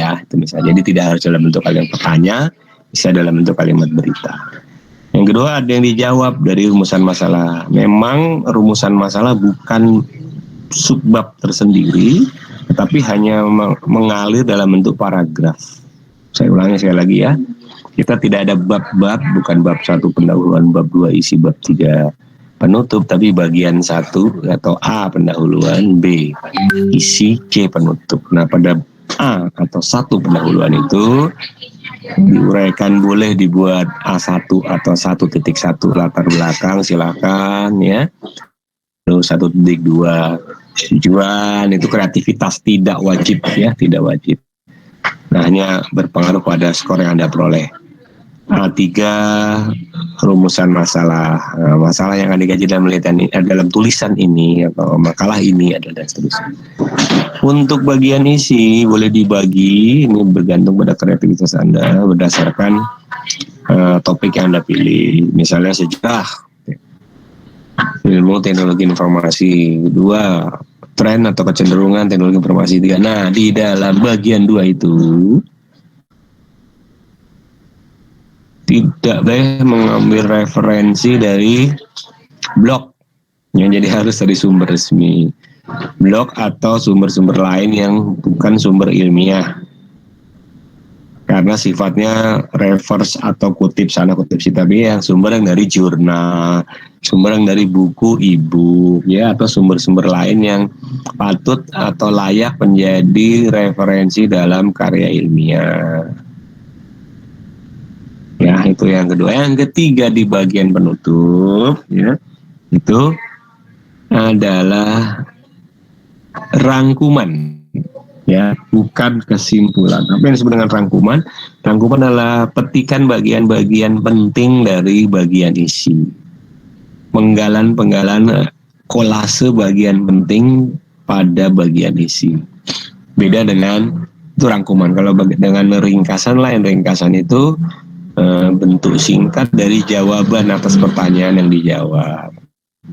ya, itu misalnya. Jadi tidak harus dalam bentuk kalimat bertanya, bisa dalam bentuk kalimat berita. Yang kedua, ada yang dijawab dari rumusan masalah. Memang rumusan masalah bukan subbab tersendiri, tetapi hanya mengalir dalam bentuk paragraf. Saya ulangi sekali lagi ya. Kita tidak ada bab-bab, bukan bab 1 pendahuluan, bab 2 isi, bab 3 penutup, tapi bagian 1 atau A pendahuluan, B isi, C penutup. Nah, pada A atau 1 pendahuluan itu diuraikan, boleh dibuat A1 atau 1.1 latar belakang, silakan ya. Lalu 1.2 tujuan, itu kreativitas, tidak wajib ya, tidak wajib. Nah, hanya berpengaruh pada skor yang Anda peroleh. A3 rumusan masalah, masalah yang akan dikaji dalam tulisan ini atau makalah ini adalah seterusnya. Untuk bagian isi boleh dibagi, ini bergantung pada kreativitas Anda berdasarkan topik yang Anda pilih. Misalnya sejarah, ilmu teknologi informasi, 2 tren atau kecenderungan teknologi informasi, 3. Nah, di dalam bagian 2 itu tidak boleh mengambil referensi dari blog, yang jadi harus dari sumber resmi. Blog atau sumber-sumber lain yang bukan sumber ilmiah, karena sifatnya reverse atau kutip sana kutip sini, tapi yang sumber yang dari jurnal, sumber yang dari buku e-book ya, atau sumber-sumber lain yang patut atau layak menjadi referensi dalam karya ilmiah. Ya, itu yang kedua. Yang ketiga di bagian penutup ya, itu adalah rangkuman ya, bukan kesimpulan. Apa yang disebut dengan rangkuman? Rangkuman adalah petikan bagian-bagian penting dari bagian isi. Penggalan kolase bagian penting pada bagian isi. Beda dengan itu rangkuman. Kalau dengan ringkasan lain, ringkasan itu bentuk singkat dari jawaban atas pertanyaan yang dijawab.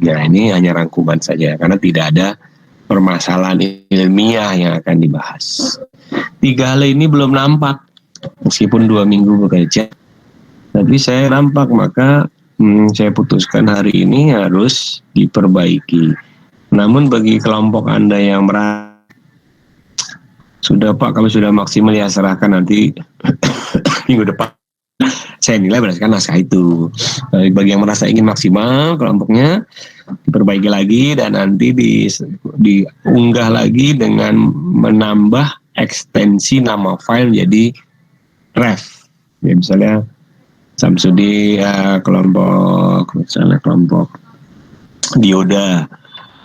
Nah, ini hanya rangkuman saja karena tidak ada permasalahan ilmiah yang akan dibahas. 3 hal ini belum nampak meskipun 2 minggu bekerja, tapi saya nampak, maka saya putuskan hari ini harus diperbaiki. Namun bagi kelompok Anda yang merasa sudah Pak, kami sudah maksimal, ya serahkan nanti minggu depan saya nilai berdasarkan naskah itu. Bagi yang merasa ingin maksimal kelompoknya, diperbaiki lagi dan nanti diunggah lagi dengan menambah ekstensi nama file jadi ref. Ya, misalnya Samsudi kelompok dioda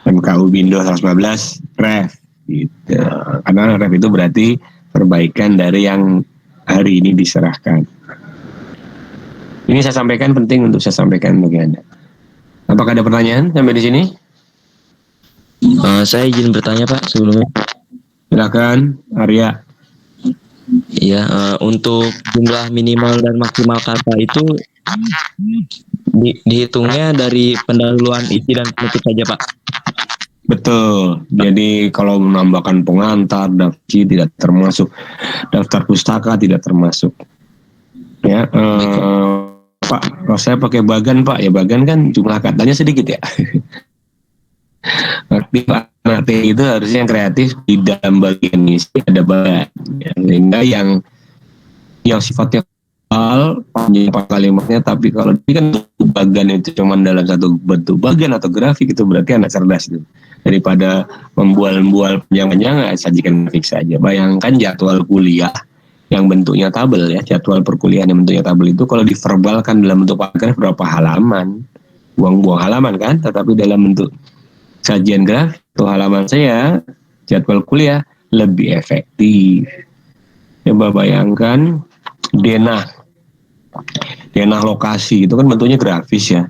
MKU Bindo 115 ref gitu. Karena ref itu berarti perbaikan dari yang hari ini diserahkan. Ini saya sampaikan, penting untuk saya sampaikan bagi Anda. Apakah ada pertanyaan sampai di sini? Saya izin bertanya Pak sebelumnya. Silakan, Arya. Iya, untuk jumlah minimal dan maksimal kata itu dihitungnya dari pendahuluan isi dan penutup saja Pak. Betul. Jadi kalau menambahkan pengantar, daftar tidak termasuk, daftar pustaka tidak termasuk. Ya, Pak, kalau saya pakai bagan Pak, ya bagan kan jumlah katanya sedikit ya. Aktif anak itu harusnya yang kreatif di dalam bagian isi ada bagan, ya, sehingga yang sifatnya panjang kalimatnya, tapi kalau ini kan bagan itu cuma dalam satu bentuk bagan atau grafik, itu berarti anak cerdas itu. Daripada membual-bual panjang-panjang, sajikan grafik saja. Bayangkan jadwal kuliah yang bentuknya tabel ya, jadwal perkuliahan yang bentuknya tabel itu kalau diverbalkan dalam bentuk paragraf berapa halaman, buang-buang halaman kan. Tetapi dalam bentuk sajian grafik atau halaman saya, jadwal kuliah lebih efektif. Coba bayangkan denah lokasi itu kan bentuknya grafis ya,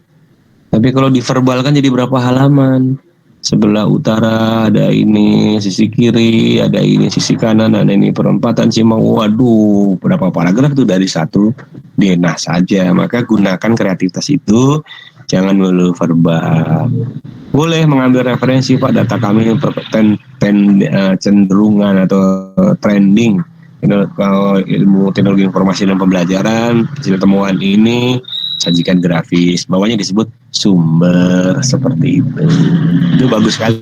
tapi kalau diverbalkan jadi berapa halaman. Sebelah utara ada ini, sisi kiri ada ini, sisi kanan ada ini, perempatan Cimau. Waduh, berapa paragraf itu dari satu denah saja. Maka gunakan kreativitas itu, jangan melulu verbal. Boleh mengambil referensi Pak, data kami cenderungan atau trending Kalau ilmu teknologi informasi dan pembelajaran, hasil temuan ini sajikan grafis, bawahnya disebut sumber seperti itu. Itu bagus sekali.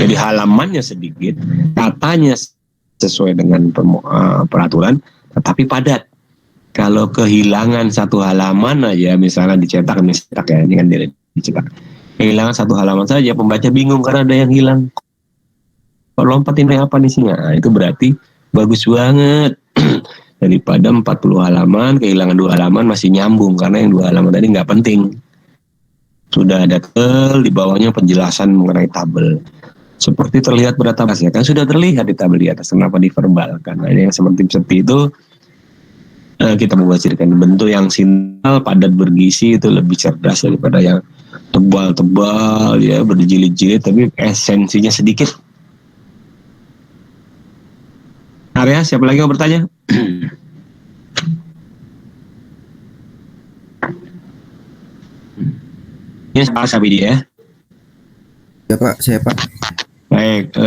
Jadi halamannya sedikit, katanya sesuai dengan peraturan, tetapi padat. Kalau kehilangan satu halaman aja, misalnya dicetak ya, ini kan dicetak. Kehilangan satu halaman saja, pembaca bingung karena ada yang hilang. Kok lompat ini apa nih sih? Nah, itu berarti bagus banget. Daripada 40 halaman, kehilangan 2 halaman masih nyambung karena yang 2 halaman tadi nggak penting. Sudah ada tabel, di bawahnya penjelasan mengenai tabel. Seperti terlihat pada tabel ya, kan sudah terlihat di tabel di atas, kenapa diverbalkan? Nah, ini yang seperti itu kita membacakan bentuk yang simpel, padat, bergizi itu lebih cerdas daripada yang tebal-tebal ya, berjilid-jilid tapi esensinya sedikit. Arya, siapa lagi yang mau bertanya? Ini Pak Sabidi ya? Ya Pak, saya Pak. Baik,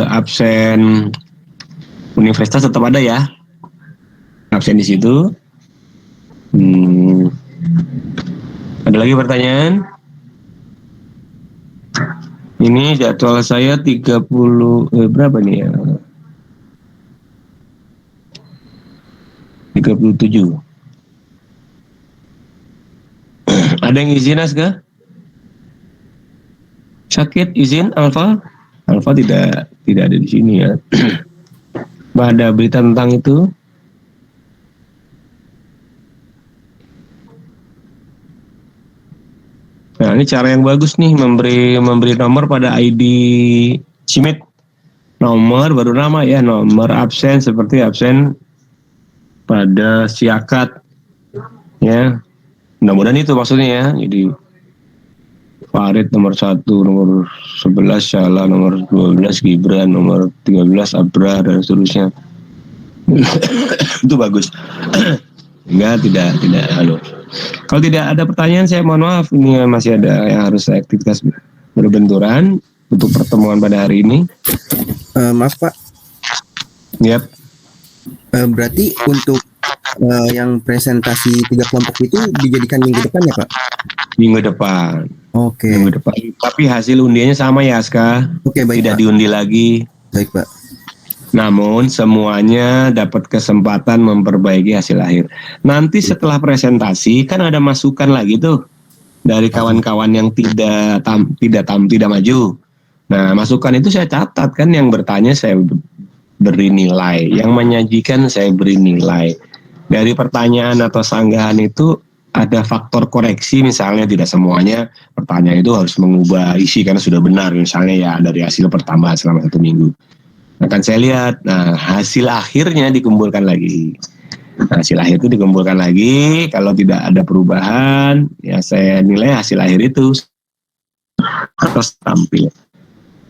absen universitas tetap ada ya? Absen di situ. Ada lagi pertanyaan? Ini jadwal saya 30 berapa nih ya? 37. Ada yang izin Aska? Sakit izin Alfa? Alfa tidak ada di sini ya. Ada berita tentang itu? Nah, ini cara yang bagus nih, memberi nomor pada ID CIMIT. Nomor baru nama ya, nomor absen seperti absen pada siakat ya. Mudah-mudahan itu maksudnya ya. Jadi Farid nomor 1, nomor 11 Syala, nomor 12 Gibran, nomor 13 Abra dan seterusnya. Itu bagus. Enggak, tidak halo. Kalau tidak ada pertanyaan, saya mohon maaf, ini masih ada yang harus saya aktivitas berbenturan untuk pertemuan pada hari ini. Maaf Pak. Yap. Berarti untuk yang presentasi 3 kelompok itu dijadikan minggu depan ya Pak? Minggu depan. Oke. Minggu depan. Tapi hasil undiannya sama ya Aska. Oke, baik tidak Pak. Diundi lagi. Baik Pak. Namun semuanya dapat kesempatan memperbaiki hasil akhir. Nanti setelah presentasi kan ada masukan lagi tuh dari kawan-kawan yang tidak maju. Nah, masukan itu saya catat kan, yang bertanya saya beri nilai, yang menyajikan saya beri nilai. Dari pertanyaan atau sanggahan itu ada faktor koreksi, misalnya tidak semuanya pertanyaan itu harus mengubah isi karena sudah benar, misalnya ya dari hasil pertambahan selama 1 minggu. Akan saya lihat, nah hasil akhirnya dikumpulkan lagi. Nah, hasil akhir itu dikumpulkan lagi, kalau tidak ada perubahan, ya saya nilai hasil akhir itu harus tampil.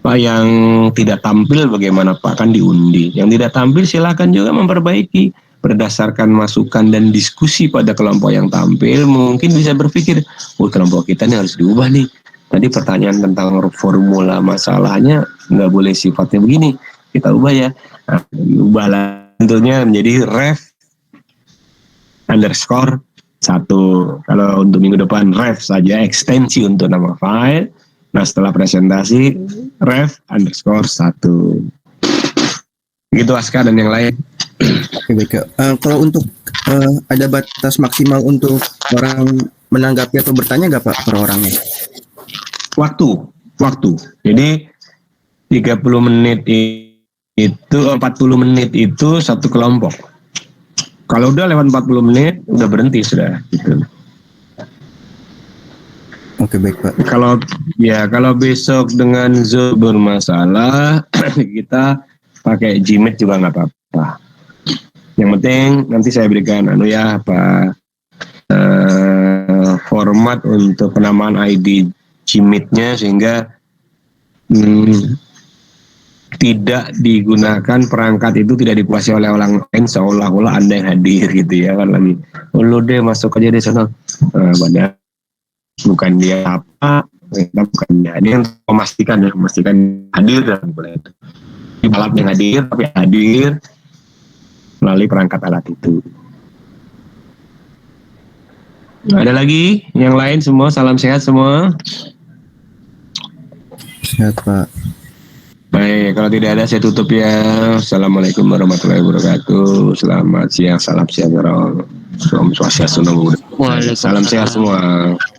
Pak yang tidak tampil bagaimana Pak, kan diundi. Yang tidak tampil silakan juga memperbaiki berdasarkan masukan dan diskusi pada kelompok yang tampil. Mungkin bisa berpikir, kelompok kita ini harus diubah nih. Tadi pertanyaan tentang formula masalahnya nggak boleh sifatnya begini. Kita ubah ya. Nah, ubahlah tentunya menjadi ref _1. Kalau untuk minggu depan ref saja, ekstensi untuk nama file. Nah, setelah presentasi ref _1. Begitu Aska dan yang lain. Oke, baik. Kalau untuk ada batas maksimal untuk orang menanggapi atau bertanya nggak Pak per orangnya? Waktu. Jadi 30 menit itu 40 menit itu satu kelompok. Kalau udah lewat 40 menit udah berhenti sudah gitu. Oke, baik Pak. Kalau besok dengan Zoom bermasalah kita pakai Gmeet juga nggak apa-apa. Yang penting nanti saya berikan format untuk penamaan ID Gmeet-nya sehingga tidak digunakan perangkat itu, tidak dikuasai oleh orang lain seolah-olah Anda yang hadir gitu ya kan, lagi lu deh masuk aja di sana, padahal bukan dia bukan dia yang memastikan hadir dan boleh di balap yang hadir tapi hadir melalui perangkat alat itu. Ada lagi yang lain semua? Salam sehat semua. Sehat Pak. Baik, kalau tidak ada saya tutup ya. Assalamualaikum warahmatullahi wabarakatuh. Selamat siang, salam sejahtera. Salam swastiastu, namo buddhaya. Salam sehat semua.